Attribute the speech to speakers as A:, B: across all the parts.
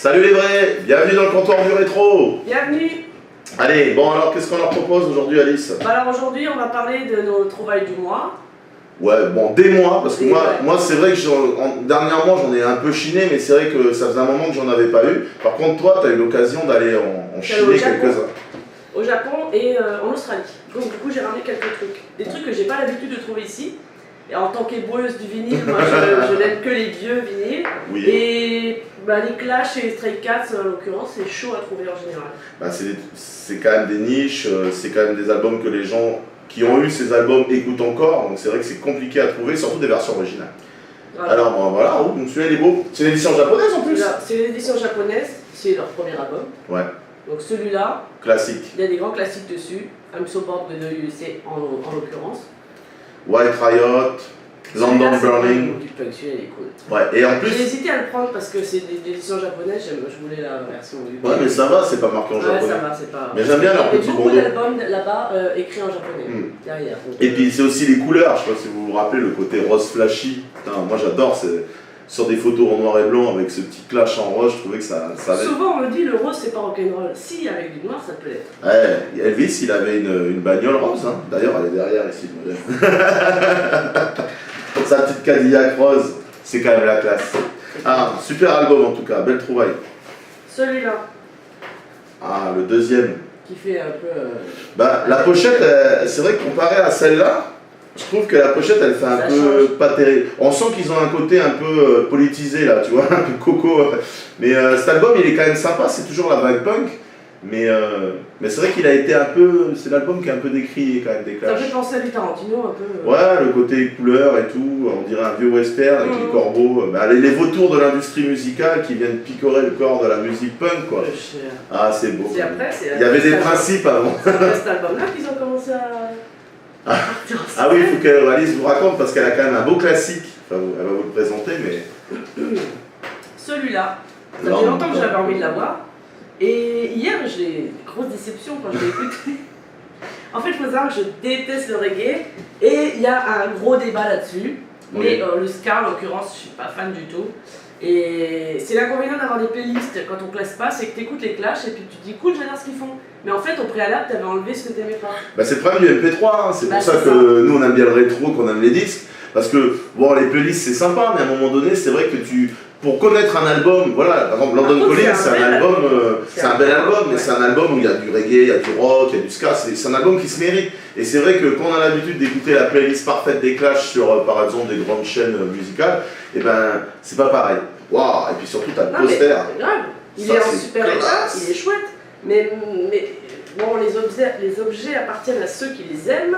A: Salut les vrais, bienvenue dans le comptoir du rétro.
B: Bienvenue.
A: Allez, bon alors qu'est-ce qu'on leur propose aujourd'hui Alice?
B: Alors aujourd'hui on va parler de nos trouvailles du mois.
A: Ouais, bon, des mois, parce que
B: Des
A: moi c'est vrai que dernièrement j'en ai un peu chiné, mais c'est vrai que ça faisait un moment que j'en avais pas eu. Par contre toi, tu as eu l'occasion d'aller en chiner quelques-uns.
B: Au Japon et en Australie. Donc du coup j'ai ramené quelques trucs. Des trucs que j'ai pas l'habitude de trouver ici. Et en tant qu'éboueuse du vinyle, moi je n'aime que les vieux vinyles.
A: Oui.
B: Et les Clash et les Stray Cats en l'occurrence, c'est chaud à trouver en général.
A: Bah, c'est quand même des niches, c'est quand même des albums que les gens qui ont eu ces albums écoutent encore, donc c'est vrai que c'est compliqué à trouver, surtout des versions originales. Voilà. Alors bon, voilà, donc celui-là il est beau. C'est l'édition japonaise en plus.
B: C'est l'édition japonaise, c'est leur premier album.
A: Ouais.
B: Donc celui-là,
A: classique. Il
B: y a des grands classiques dessus. I'm So Bored de USA en l'occurrence.
A: White Riot, London Burning.
B: Celui-là il est cool.
A: Ouais, et en plus.
B: J'ai hésité à le prendre parce que c'est l'édition japonaise, je voulais la version UK.
A: Ouais, mais ça va, c'est pas marqué en japonais.
B: Ouais, ça va, c'est pas.
A: Mais j'aime bien leur petit bandeau.
B: Il y a beaucoup d'albums là-bas écrits en japonais, derrière. Donc,
A: et puis c'est aussi les couleurs, je sais pas si vous vous rappelez, le côté rose flashy. Putain, moi j'adore, sur des photos en noir et blanc avec ce petit clash en rose, je trouvais que ça avait...
B: Souvent on me dit le rose c'est pas rock'n'roll. Si, avec du noir ça peut l'être.
A: Ouais, Elvis il avait une bagnole rose, hein. D'ailleurs elle est derrière ici le modèle. Sa petite Cadillac rose, c'est quand même la classe. Ah, super album en tout cas, belle trouvaille.
B: Celui-là.
A: Ah, le deuxième.
B: Qui fait un peu...
A: la pochette, c'est vrai que comparé à celle-là, je trouve que la pochette elle fait un peu pas terrible. On sent qu'ils ont un côté un peu politisé là, tu vois, un peu coco. Mais cet album il est quand même sympa, c'est toujours la vague punk. Mais c'est vrai qu'il a été un peu. C'est l'album qui est un peu décrié quand même des Clash.
B: Ça fait penser à du Tarantino un peu.
A: Ouais, le côté couleur et tout, on dirait un vieux western avec les corbeaux. Les vautours de l'industrie musicale qui viennent picorer le corps de la musique punk quoi. Ah, c'est beau. Il y avait des principes avant.
B: C'est après cet album-là qu'ils ont commencé à.
A: Ah oui, il faut qu'Alice vous raconte parce qu'elle a quand même un beau classique. Enfin, elle va vous le présenter, mais.
B: Celui-là, ça fait longtemps que j'avais envie de l'avoir. Et hier, j'ai une grosse déception quand je l'ai écouté. En fait, il faut savoir que je déteste le reggae et il y a un gros débat là-dessus. Oui. Mais le ska, en l'occurrence, je suis pas fan du tout. Et c'est l'inconvénient d'avoir des playlists quand on classe pas, c'est que tu écoutes les Clash et puis tu te dis cool, j'adore ce qu'ils font. Mais en fait, au préalable, tu avais enlevé ce que tu n'aimais pas.
A: C'est le problème du MP3, hein. C'est pour ça que nous on aime bien le rétro, qu'on aime les disques. Parce que, bon, les playlists c'est sympa, mais à un moment donné, c'est vrai que pour connaître un album, voilà, par exemple London Calling, c'est un album, c'est un bel album, mais c'est un album où il y a du reggae, il y a du rock, il y a du ska, c'est un album qui se mérite. Et c'est vrai que quand on a l'habitude d'écouter la playlist parfaite des Clash sur, par exemple, des grandes chaînes musicales, et c'est pas pareil. Waouh, et puis surtout, t'as le poster.
B: C'est grave, il est en super état, il est chouette, mais bon, les objets appartiennent à ceux qui les aiment.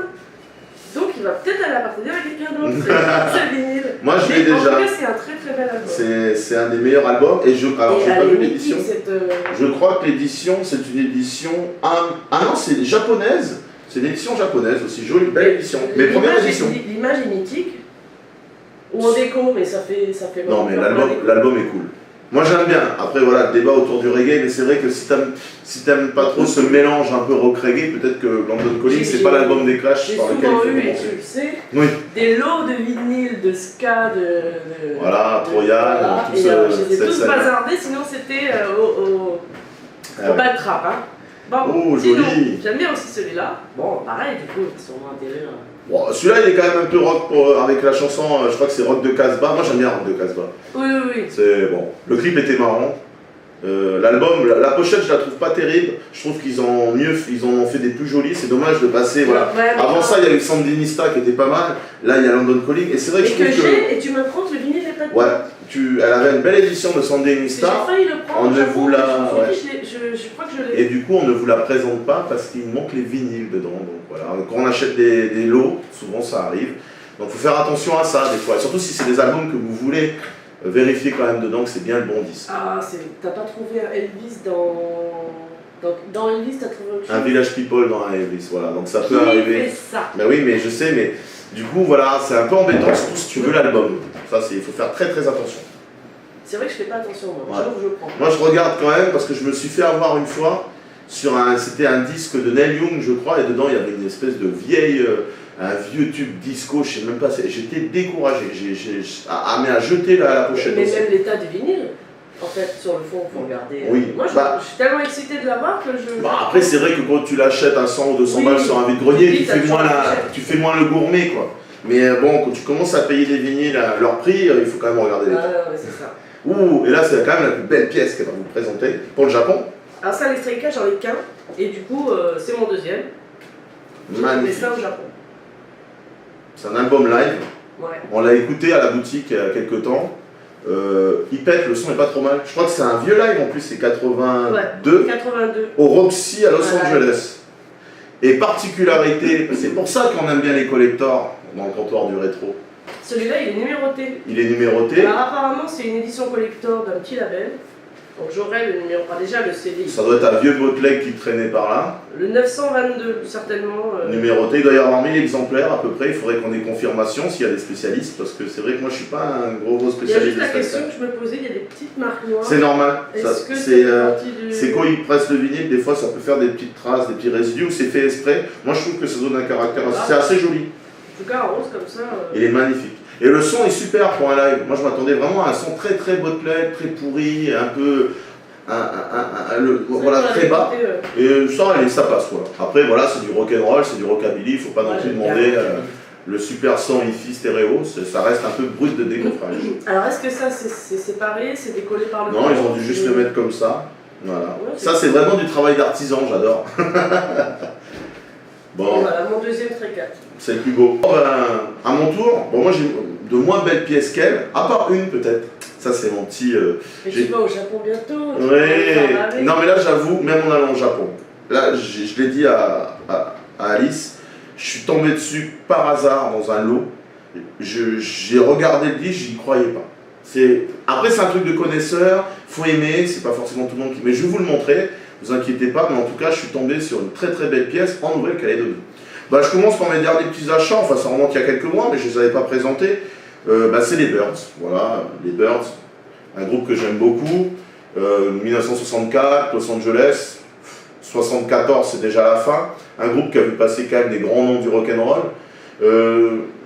B: Donc il va peut-être aller appartenir à quelqu'un d'autre, c'est vinyle.
A: Moi je l'ai déjà.
B: En tout cas c'est un très très bel album.
A: C'est un des meilleurs albums alors j'ai pas vu l'édition. Je crois que l'édition c'est une édition... Ah non, c'est japonaise. C'est une édition japonaise aussi, jolie, belle édition. Mais première édition.
B: L'image est mythique. Ou en déco, mais ça fait
A: non mais l'album est cool. Moi j'aime bien, après voilà, le débat autour du reggae, mais c'est vrai que si t'aimes pas trop ce mélange un peu rock-reggae, peut-être que London Calling c'est pas l'album des Clash par lequel il faut
B: commencer. J'ai souvent eu, et tu le sais, des lots de vinyle, de ska,
A: voilà, Troyan,
B: tout ça. J'étais tous bazardés, sinon c'était au bad trap. Hein. Bon, sinon, j'aime bien aussi celui-là. Bon, pareil, du coup, c'est sûrement intérêt.
A: Bon, celui-là il est quand même un peu rock avec la chanson, je crois que c'est Rock de Casbah. Moi j'aime bien Rock de Casbah.
B: Oui.
A: C'est bon. Le clip était marrant. L'album, la pochette je la trouve pas terrible. Je trouve qu'ils ont fait des plus jolies. C'est dommage de passer. Voilà. Avant ça il y avait Sandinista qui était pas mal. Là il y a London Calling et c'est vrai que je trouve que.
B: Et tu me prends que le vinyle est pas.
A: Ouais. Elle avait une belle édition de Sandinista.
B: J'ai failli le prendre.
A: On ne vous la.
B: Je crois que je l'ai.
A: Et du coup on ne vous la présente pas parce qu'il manque les vinyles dedans. Donc voilà. Quand on achète des lots, souvent ça arrive. Donc il faut faire attention à ça des fois. Surtout si c'est des albums que vous voulez. Vérifiez quand même dedans que c'est bien le bon disque.
B: Ah, t'as pas trouvé un Elvis dans Elvis, t'as trouvé autre chose?
A: Un Village People dans un Elvis, voilà, donc ça peut arriver.
B: Fait ça.
A: Ben oui, mais je sais, mais du coup, voilà, c'est un peu embêtant, surtout si tu veux l'album. Ça, il faut faire très très attention.
B: C'est vrai que je fais pas attention, moi.
A: Ouais.
B: Je prends.
A: Moi, je regarde quand même parce que je me suis fait avoir une fois c'était un disque de Neil Young, je crois, et dedans il y avait une espèce de un vieux tube disco, je sais même pas, j'étais découragé, mais à jeter la pochette.
B: Mais même l'état du vinyle. En fait, sur le fond, il faut regarder.
A: Oui.
B: Moi, je suis tellement excitée de l'avoir que je.
A: Après, c'est vrai que quand tu l'achètes à 100 ou 200 balles sur un vide-grenier, tu fais moins le gourmet, quoi. Mais bon, quand tu commences à payer des vinyles à leur prix, il faut quand même regarder les trucs.
B: Ouais, c'est ça.
A: Ouh, et là, c'est quand même la plus belle pièce qu'elle va vous présenter pour le Japon.
B: Alors, ça, les Stray Cats, j'en ai qu'un. Et du coup, c'est mon deuxième.
A: Magnifique.
B: C'est ça au Japon.
A: C'est un album live.
B: Ouais.
A: On l'a écouté à la boutique il y a quelques temps. Il pète, le son est pas trop mal. Je crois que c'est un vieux live en plus, c'est 82.
B: 82.
A: Au Roxy à Los Angeles. Et particularité, c'est pour ça qu'on aime bien les collectors dans le comptoir du rétro.
B: Celui-là, il est numéroté.
A: Il est numéroté.
B: Alors apparemment, c'est une édition collector d'un petit label. Donc j'aurai le numéro. Ah, déjà le CD.
A: Ça doit être un vieux bootleg qui traînait par là.
B: Le 922, certainement.
A: Numéroté, il doit y avoir 1000 exemplaires à peu près. Il faudrait qu'on ait confirmation s'il y a des spécialistes, parce que c'est vrai que moi je suis pas un gros spécialiste.
B: Il y a juste la question que je me posais, il y a des petites marques noires.
A: C'est normal.
B: Est-ce que c'est
A: quand ils pressent le vinyle, des fois ça peut faire des petites traces, des petits résidus, ou c'est fait exprès. Moi je trouve que ça donne un caractère, c'est assez joli.
B: En tout cas en rose comme ça.
A: Il est magnifique. Et le son est super pour un live. Moi je m'attendais vraiment à un son très très bootleg, très pourri, un peu. Voilà, très bas. Et ça passe quoi. Après voilà, c'est du rock'n'roll, c'est du rockabilly, il faut pas non plus demander le super son hi-fi stéréo, ça reste un peu brut de décoffrage.
B: Alors est-ce que ça c'est séparé, c'est décollé par le
A: Non, ils ont dû juste le mettre comme ça. Voilà. Ouais, ça c'est vraiment du travail d'artisan, j'adore.
B: Bon. Voilà, mon deuxième Stray Cat.
A: C'est le plus beau. Oh, à mon tour, bon moi j'ai de moins belles pièces qu'elle, à part une peut-être. Ça c'est mon petit.
B: Mais tu vas au Japon bientôt.
A: Ouais. Non mais là j'avoue, même en allant au Japon, là je l'ai dit à Alice, je suis tombé dessus par hasard dans un lot. J'ai regardé le disque, j'y croyais pas. Après c'est un truc de connaisseur, faut aimer, c'est pas forcément tout le monde qui. Mais je vais vous le montrer, vous inquiétez pas, mais en tout cas je suis tombé sur une très très belle pièce en Nouvelle-Calédonie. Bah, je commence par mes derniers petits achats, enfin ça remonte il y a quelques mois, mais je ne les avais pas présentés. C'est les Birds, voilà, les Birds, un groupe que j'aime beaucoup, 1964, Los Angeles, 74 c'est déjà la fin, un groupe qui a vu passer quand même des grands noms du rock'n'roll.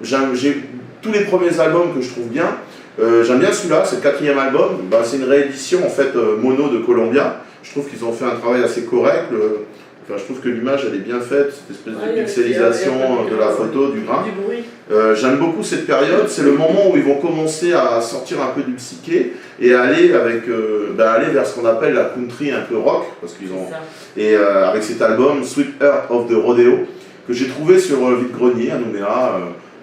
A: J'ai tous les premiers albums que je trouve bien, j'aime bien celui-là, c'est le 4e album, c'est une réédition en fait mono de Columbia, je trouve qu'ils ont fait un travail assez correct. Je trouve que l'image elle est bien faite, cette espèce de pixelisation de la photo, du grain.
B: Du bruit.
A: J'aime beaucoup cette période, c'est le moment où ils vont commencer à sortir un peu du psyché et aller aller vers ce qu'on appelle la country un peu rock, parce qu'ils ont avec cet album Sweet Heart of the Rodeo que j'ai trouvé sur Vide-Grenier à Nouméa,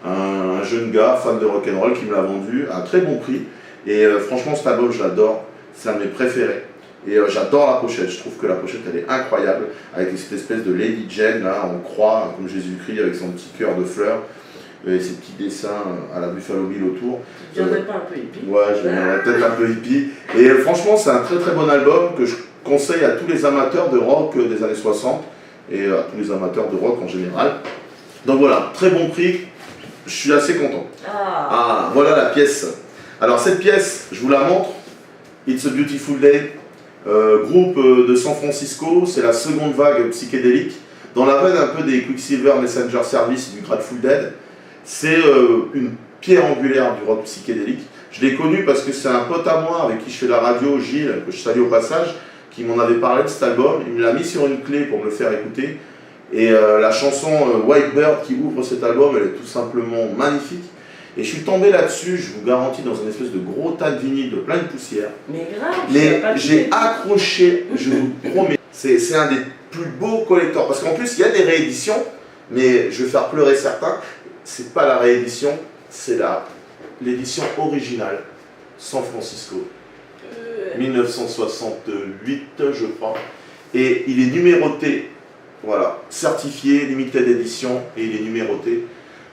A: un jeune gars fan de rock'n'roll qui me l'a vendu à un très bon prix et franchement cet album je l'adore, c'est un de mes préférés. Et j'adore la pochette, je trouve que la pochette elle est incroyable, avec cette espèce de Lady Jane là, en croix, comme Jésus-Christ, avec son petit cœur de fleurs, et ses petits dessins à la Buffalo Bill autour.
B: Tu viendrais pas un peu hippie?
A: Ouais, je viendrais peut-être un peu hippie. Et franchement, c'est un très très bon album que je conseille à tous les amateurs de rock des années 60, et à tous les amateurs de rock en général. Donc voilà, très bon prix, je suis assez content. Ah, voilà la pièce. Alors cette pièce, je vous la montre, It's a Beautiful Day. Groupe de San Francisco, c'est la seconde vague psychédélique, dans la veine un peu des Quicksilver Messenger Service et du Grateful Dead. C'est une pierre angulaire du rock psychédélique. Je l'ai connu parce que c'est un pote à moi avec qui je fais la radio, Gilles, que je salue au passage, qui m'en avait parlé de cet album. Il me l'a mis sur une clé pour me le faire écouter. Et la chanson White Bird qui ouvre cet album, elle est tout simplement magnifique. Et je suis tombé là-dessus, je vous garantis, dans une espèce de gros tas de vinyle de plein de poussière.
B: Mais grave,
A: mais j'ai accroché, je vous promets. C'est un des plus beaux collectors. Parce qu'en plus, il y a des rééditions, mais je vais faire pleurer certains. C'est pas la réédition, c'est l'édition originale, San Francisco. 1968, je crois. Et il est numéroté, voilà, certifié, limited edition, et il est numéroté.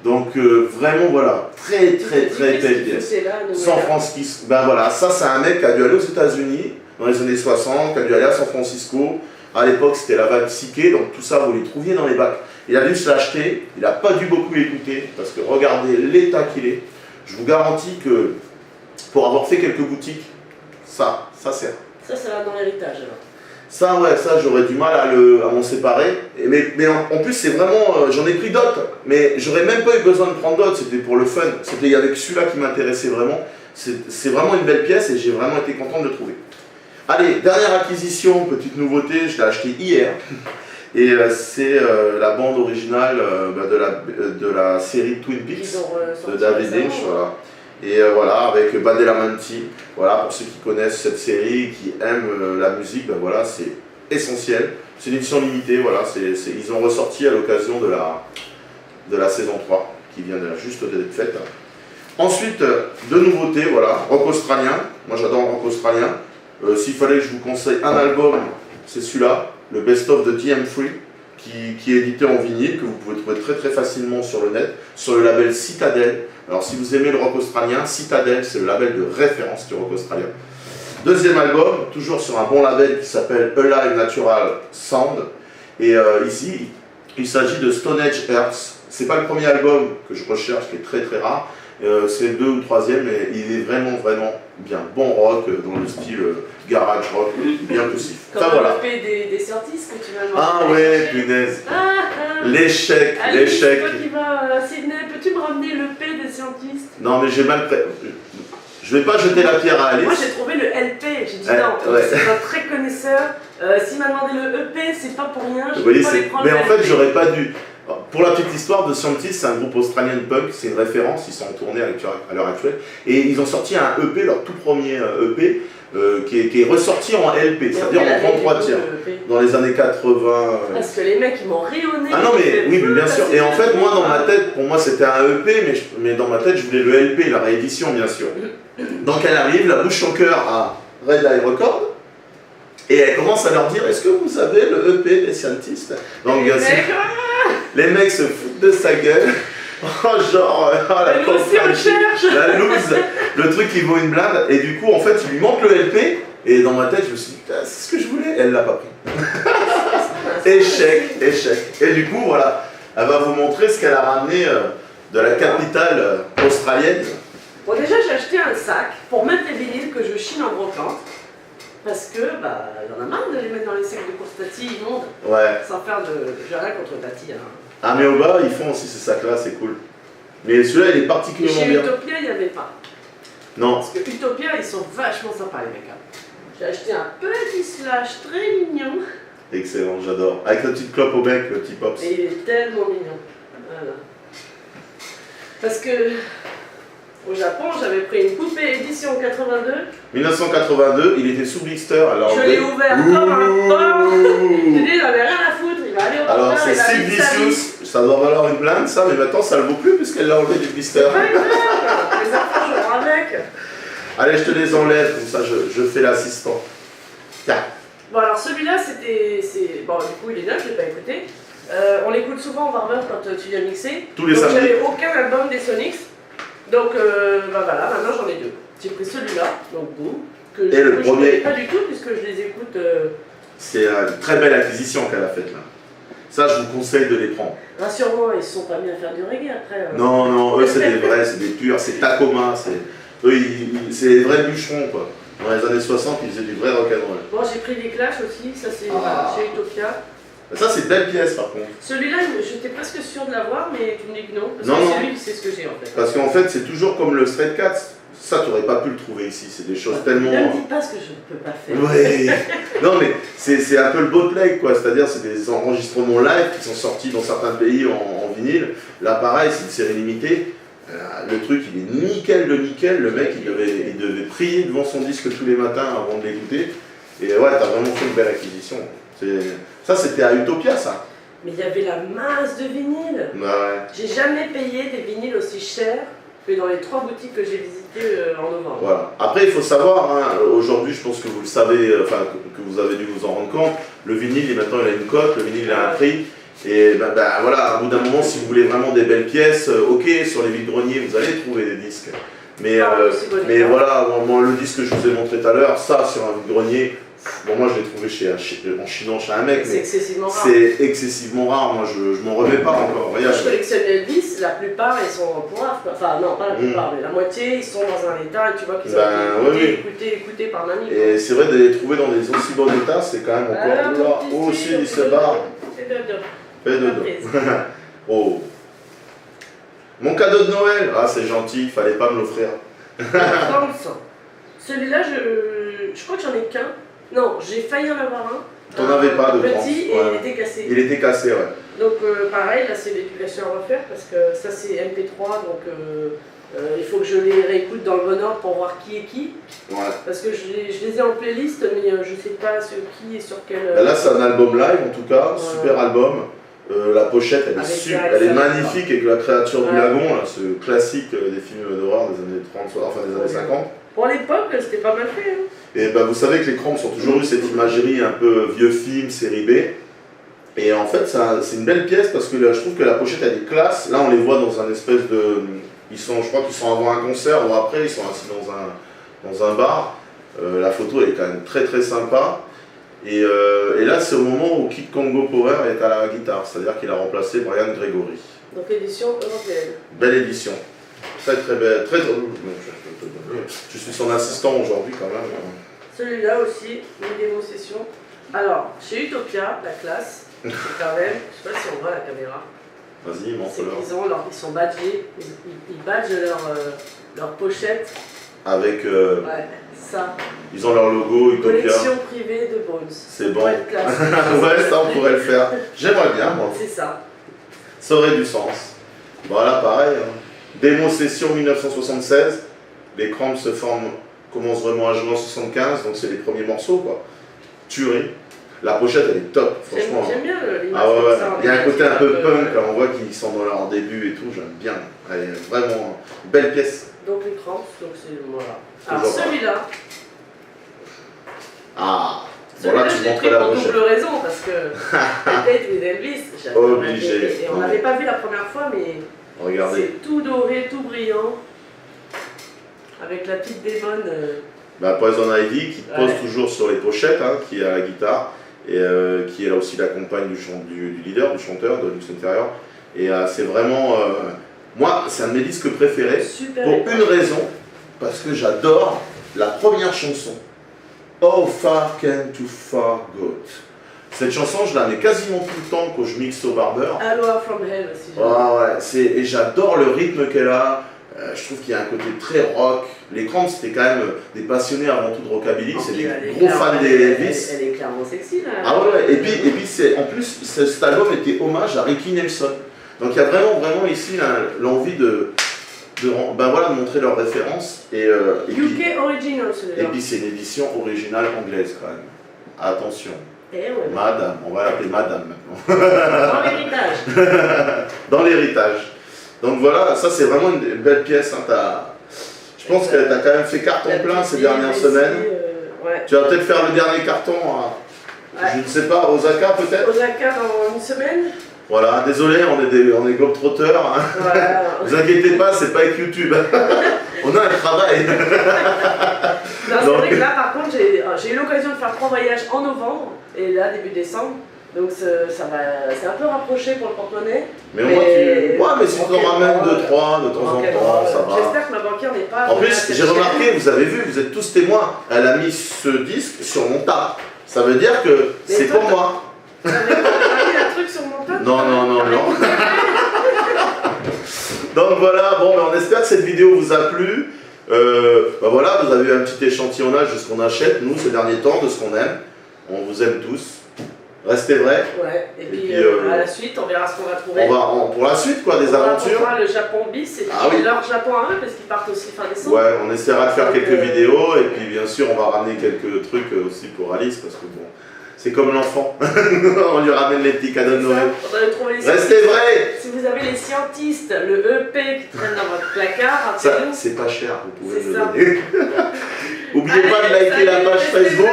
A: Donc vraiment voilà, très belle pièce. San Francisco, ben voilà, ça c'est un mec qui a dû aller aux États-Unis dans les années 60, qui a dû aller à San Francisco. À l'époque c'était la vague psyché, donc tout ça vous les trouviez dans les bacs. Il a dû se l'acheter, il n'a pas dû beaucoup l'écouter, parce que regardez l'état qu'il est. Je vous garantis que pour avoir fait quelques boutiques, ça sert.
B: Ça va dans l'héritage alors.
A: Ça, ouais, ça j'aurais du mal à m'en séparer. Mais en plus, c'est vraiment. J'en ai pris d'autres, mais j'aurais même pas eu besoin de prendre d'autres, c'était pour le fun. C'était avec celui-là qui m'intéressait vraiment. c'est vraiment une belle pièce et j'ai vraiment été content de le trouver. Allez, dernière acquisition, petite nouveauté, je l'ai acheté hier. Et c'est la bande originale de la série Twin Peaks de David Lynch. Voilà. Et voilà, avec Badalamenti. Voilà, pour ceux qui connaissent cette série, qui aiment la musique, ben voilà, c'est essentiel. C'est une édition limitée, voilà, ils ont ressorti à l'occasion de la saison 3, qui vient juste d'être faite. Ensuite, deux nouveautés, voilà, rock australien. Moi j'adore le rock australien. S'il fallait que je vous conseille un album, c'est celui-là, le Best of de TM3, qui est édité en vinyle, que vous pouvez trouver très très facilement sur le net, sur le label Citadel. Alors si vous aimez le rock australien, Citadel c'est le label de référence du rock australien. Deuxième album, toujours sur un bon label qui s'appelle Alive Natural Sound. Et ici, il s'agit de Stone Age Earth. C'est pas le premier album que je recherche, qui est très très rare. C'est le 2 ou le 3e, mais il est vraiment vraiment bien. Bon rock, dans le style garage rock, bien poussif.
B: Comme enfin, voilà. Le P des scientistes que tu m'as demandé.
A: Ah ouais, punaise. L'échec, l'échec.
B: C'est toi qui vas, Sydney, peux-tu me ramener le P des scientistes?
A: Non mais j'ai mal prêt. Je vais pas jeter la pierre à Alice.
B: Moi j'ai trouvé le LP, j'ai dit non, ouais. C'est un très connaisseur. S'il m'a demandé le EP, c'est pas pour rien, je peux pas les prendre.
A: Mais en fait, j'aurais pas dû. Pour la petite histoire, The Scientists, c'est un groupe australien de punk, c'est une référence, ils sont en tournée à l'heure actuelle. Et ils ont sorti un EP, leur tout premier EP, qui est ressorti en LP, c'est-à-dire en 33 tiers, dans les années 80.
B: Parce que les mecs, ils m'ont rayonné.
A: Ah non, mais oui, mais bien sûr. Et en fait, moi, dans ma tête, pour moi, c'était un EP, mais dans ma tête, je voulais le LP, la réédition, bien sûr. Donc elle arrive, la bouche en cœur à Red Eye Records, et elle commence à leur dire: est-ce que vous avez le EP des Scientists? Donc bien sûr, les mecs se foutent de sa gueule. Genre, la loose, le truc qui vaut une blinde, et du coup, en fait, il lui manque le LP, et dans ma tête, je me suis dit: c'est ce que je voulais, elle l'a pas pris. Échec, échec. Et du coup, voilà, elle va vous montrer ce qu'elle a ramené de la capitale australienne.
B: Bon, déjà, j'ai acheté un sac pour mettre les vinyles que je chine en brocante. Parce que, bah, il y en a marre de les mettre dans les sacs de course Tati immondes. Ouais. Sans faire de. J'ai rien contre Tati. Hein.
A: Ah, mais au bas, ils font aussi ces sacs-là, c'est cool. Mais celui-là, il est particulièrement bien.
B: Chez Utopia, il n'y avait pas.
A: Non.
B: Parce que Utopia, ils sont vachement sympas, les mecs. Hein. J'ai acheté un petit slash très mignon.
A: Excellent, j'adore. Avec la petite clope au bec, le petit pops.
B: Et il est tellement mignon. Voilà. Parce que. Au Japon, j'avais pris une poupée édition 82.
A: 1982, il était sous blister. Alors
B: je l'ai ouvert comme un porc. J'ai dit, j'en ai rien à foutre, il va aller au
A: alors c'est Steve Vicious, ça doit valoir une blinde ça, mais maintenant ça le vaut plus puisqu'elle l'a enlevé du blister.
B: C'est pas grave, les enfants joueront avec.
A: Allez, je te les enlève, comme ça je fais l'assistant. Tiens.
B: Bon alors celui-là, bon du coup il est neuf, je l'ai pas écouté. On l'écoute souvent en barbeur quand tu viens mixer.
A: Tous les samedis.
B: J'avais aucun album des Sonics. Donc bah voilà, maintenant j'en ai deux. J'ai pris celui-là, donc boum, que je ne connais pas du tout puisque je les écoute.
A: C'est une très belle acquisition qu'elle a faite là. Ça, je vous conseille de les prendre.
B: Rassure-moi, ils ne sont pas mis à faire du reggae après.
A: Non, non, eux c'est des vrais, c'est des purs, c'est Tacoma, eux c'est des vrais bûcherons quoi. Dans les années 60, ils faisaient du vrai rock'n'roll.
B: Bon, j'ai pris des Clash aussi, ça c'est chez Utopia.
A: Ça c'est belle pièce par contre.
B: Celui-là, j'étais presque sûr de l'avoir, mais tu me dis que non, parce que c'est lui qui sait ce que j'ai en fait.
A: Parce qu'en fait, c'est toujours comme le Stray Cats. Ça, tu n'aurais pas pu le trouver ici. C'est des choses tellement.
B: Ne me dis pas ce que je ne peux pas faire.
A: Oui. Non, mais c'est un peu le bootleg, quoi. C'est-à-dire, c'est des enregistrements live qui sont sortis dans certains pays en vinyle. Là, pareil, c'est une série limitée. Le truc, il est nickel de nickel. Le mec, il devait prier devant son disque tous les matins avant de l'écouter. Et ouais, t'as vraiment fait une belle acquisition. Ça, c'était à Utopia, ça.
B: Mais il y avait la masse de vinyles.
A: Ouais.
B: J'ai jamais payé des vinyles aussi chers que dans les 3 boutiques que j'ai visitées en novembre.
A: Voilà. Après, il faut savoir, hein, aujourd'hui, je pense que vous le savez, enfin, que vous avez dû vous en rendre compte, le vinyle, maintenant, il a une cote, le vinyle, il a un prix. Et voilà, à bout d'un moment, si vous voulez vraiment des belles pièces, ok, sur les vides-greniers, vous allez trouver des disques. Mais voilà, moi, le disque que je vous ai montré tout à l'heure, ça, sur un vide-grenier, bon, moi je l'ai trouvé en chinant chez un mec, mais c'est excessivement rare. Moi je m'en remets pas encore. Regarde.
B: Je collectionne Elvis, la plupart ils sont en poivre, enfin non pas la plupart, mais la moitié ils sont dans un état et tu vois qu'ils ont été écoutés par mamie.
A: Et c'est vrai de les trouver dans des aussi bons états, c'est quand même encore. Oh aussi il se barre.
B: Fais dodo.
A: Fais dodo. Oh. Mon cadeau de Noël, ah c'est gentil, fallait pas me l'offrir.
B: Cramps. Celui-là, je crois que j'en ai qu'un. Non, j'ai failli en avoir un.
A: T'en avais pas de Cramps.
B: Petit et il était cassé.
A: Il était cassé, ouais.
B: Donc pareil, là c'est l'éducation à refaire parce que ça c'est MP3 donc il faut que je les réécoute dans le bon ordre pour voir qui est qui.
A: Ouais.
B: Parce que je les ai en playlist mais je sais pas qui est sur quel.
A: Bah là c'est un album live en tout cas, super album. La pochette elle est super, elle est magnifique avec la créature du lagon, là, ce classique des films d'horreur des années 30, enfin des années 50.
B: Pour l'époque c'était pas mal fait. Hein.
A: Et bah, vous savez que les Cramps ont toujours eu cette imagerie un peu vieux film, série B. Et en fait, c'est une belle pièce parce que là, je trouve que la pochette elle est classe. Là, on les voit dans un espèce de. Je crois qu'ils sont avant un concert ou après, ils sont assis dans un bar. La photo elle est quand même très très sympa. Et là, c'est au moment où Kid Congo Power est à la guitare, c'est-à-dire qu'il a remplacé Brian Gregory.
B: Donc édition européenne.
A: Belle édition. Très très belle. Très... Je suis son assistant aujourd'hui quand même.
B: Celui-là aussi, une démo session. Alors, chez Utopia, la classe, c'est quand même, je sais pas si on voit la caméra.
A: Vas-y, montre-leur.
B: Ils sont badgés, ils badgent leur pochette.
A: Avec.
B: Ouais, ça.
A: Ils ont leur logo Utopia.
B: Collection privée de Bones.
A: C'est bon. Ouais, ça on pourrait le faire. J'aimerais bien, moi.
B: C'est ça.
A: Ça aurait du sens. Voilà, pareil. Hein. Démo session 1976. Les Cramps commencent vraiment à jouer en 75, donc c'est les premiers morceaux, quoi. Tuerie. La pochette, elle est top, franchement.
B: J'aime bien l'image
A: comme
B: ça.
A: Il y a un côté un peu punk, là, on voit qu'ils sont dans leur début et tout, j'aime bien. Elle est vraiment belle pièce.
B: Donc les Cramps, donc c'est. Voilà. Alors celui-là.
A: Ah,
B: celui-là, je l'ai pris pour double raison, parce que Date with Elvis,
A: obligé.
B: Et on n'avait pas vu la première fois, mais c'est tout doré, tout brillant. Avec la petite démon.
A: Bah, Poison Ivy qui pose toujours sur les pochettes, hein, qui est à la guitare, et qui est là aussi la compagne du leader, du chanteur de Luxe Interior. Et c'est vraiment. Moi, c'est un de mes disques préférés.
B: Super
A: pour une raison, parce que j'adore la première chanson. Oh far can to forget. Cette chanson, je la mets quasiment tout le temps quand je mixe au barber.
B: Aloha from Hell aussi.
A: Ah ouais, et j'adore le rythme qu'elle a. Je trouve qu'il y a un côté très rock. Les Cramps, c'était quand même des passionnés avant tout de rockabilly. C'est des gros fans d'Elvis.
B: Elle est clairement sexy là.
A: Ah ouais, et puis en plus, cet album était hommage à Ricky Nelson. Donc il y a vraiment ici l'envie de montrer leurs références.
B: UK Original celui-là.
A: Et puis c'est une édition originale anglaise quand même. Attention.
B: Eh ouais.
A: Madame, on va l'appeler Madame maintenant.
B: Dans l'héritage.
A: Dans l'héritage. Donc voilà, ça c'est vraiment une belle pièce. Hein. Je pense que tu as quand même fait carton plein ces dernières semaines.
B: Ouais.
A: Tu vas peut-être faire le dernier carton je ne sais pas, Osaka peut-être.
B: Osaka dans une semaine.
A: Voilà, désolé, on est globetrotters. Hein.
B: Voilà.
A: Vous inquiétez pas, c'est pas avec YouTube. On a un travail.
B: Non, c'est vrai que là par contre j'ai eu l'occasion de faire 3 voyages en novembre et là début décembre. Donc c'est un peu rapproché pour le porte-monnaie.
A: Mais au moins mais si tu en ramènes 2-3 de temps en temps, ça va.
B: J'espère que ma banquière n'est pas.
A: En plus, j'ai remarqué, vous avez vu, vous êtes tous témoins, elle a mis ce disque sur mon tas. Ça veut dire que c'est pour moi.
B: Tu avais pas mis un truc sur mon tas?
A: Non. Donc voilà, bon, on espère que cette vidéo vous a plu. Voilà, vous avez eu un petit échantillonnage de ce qu'on achète, nous, ces derniers temps, de ce qu'on aime. On vous aime tous. Restez vrais.
B: Ouais, et puis à la suite, on verra ce qu'on va trouver.
A: Pour la suite, quoi, des aventures.
B: On fera le Japon bis et puis leur Japon à eux, parce qu'ils partent aussi fin décembre.
A: Ouais, on essaiera de faire quelques vidéos, et puis bien sûr, on va ramener quelques trucs aussi pour Alice, parce que bon, c'est comme l'enfant. On lui ramène les petits cadeaux de Noël. Restez vrais.
B: Si vous avez les scientistes, le EP qui traîne dans votre placard,
A: ça, c'est pas cher, vous pouvez le donner. N'oubliez pas de liker la page Facebook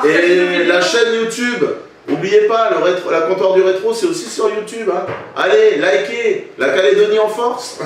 A: et la chaîne YouTube. N'oubliez pas, la comptoir du rétro, c'est aussi sur YouTube. Hein. Allez, likez, la Calédonie en force.